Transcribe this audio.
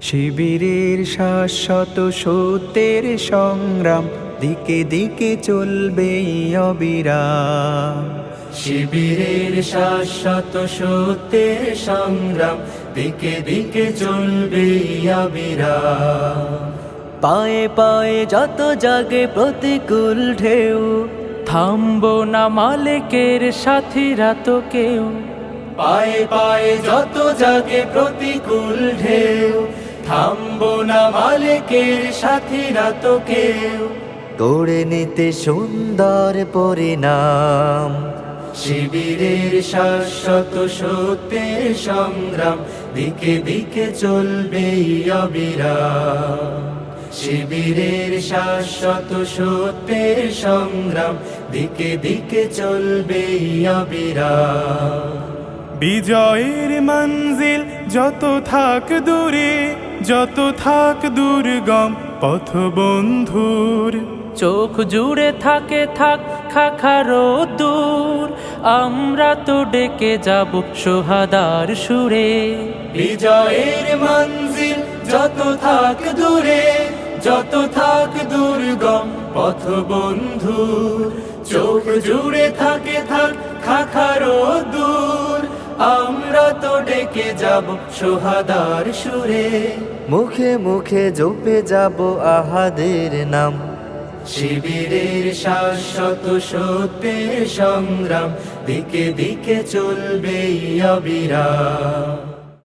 শিবিরের শাশ্বত সত্যের সংগ্রাম দিকে দিকে চলবে অবিরাম। শিবিরের শাশ্বত সত্যের সংগ্রাম দিকে দিকে চলবে অবিরাম। পায়ে পায়ে যত জাগে প্রতিকূল ঢেউ, থামবো না মালিকের সাথীরা তো কেউ। পায়ে পায়ে যত জাগে প্রতিকূল ঢেউ, থামবো না মালিকের সাথীরা তো কেউ। গড়ে নিতে সুন্দর পরিণাম, শিবিরের শাশ্বত সত্যের সংগ্রাম দিকে দিকে চলবে অবিরাম। শিবিরের শাশ্বত সত্যের সংগ্রাম দিকে দিকে চলবে অবিরাম। বিজয়ের মঞ্জিল যত থাক দূরে, যত থাক দুর্গম পথ বন্ধুর, চোখ জুড়ে থাকে থাক খাখারো দূর, আমরা তো ডেকে যাব সোহাদার সুরে। বিজয়ের মঞ্জিল যত থাক দূরে, যত থাক দুর্গম পথ বন্ধু, চোখ জুড়ে থাকে থাক খাখারো দূর, আমরা তো ডেকে যাব সোহাদার সুরে। মুখে মুখে জপে যাব আহাদের নাম, শিবিরের শাশ্বত সত্যের সংগ্রাম দিকে দিকে চলবে অবিরাম।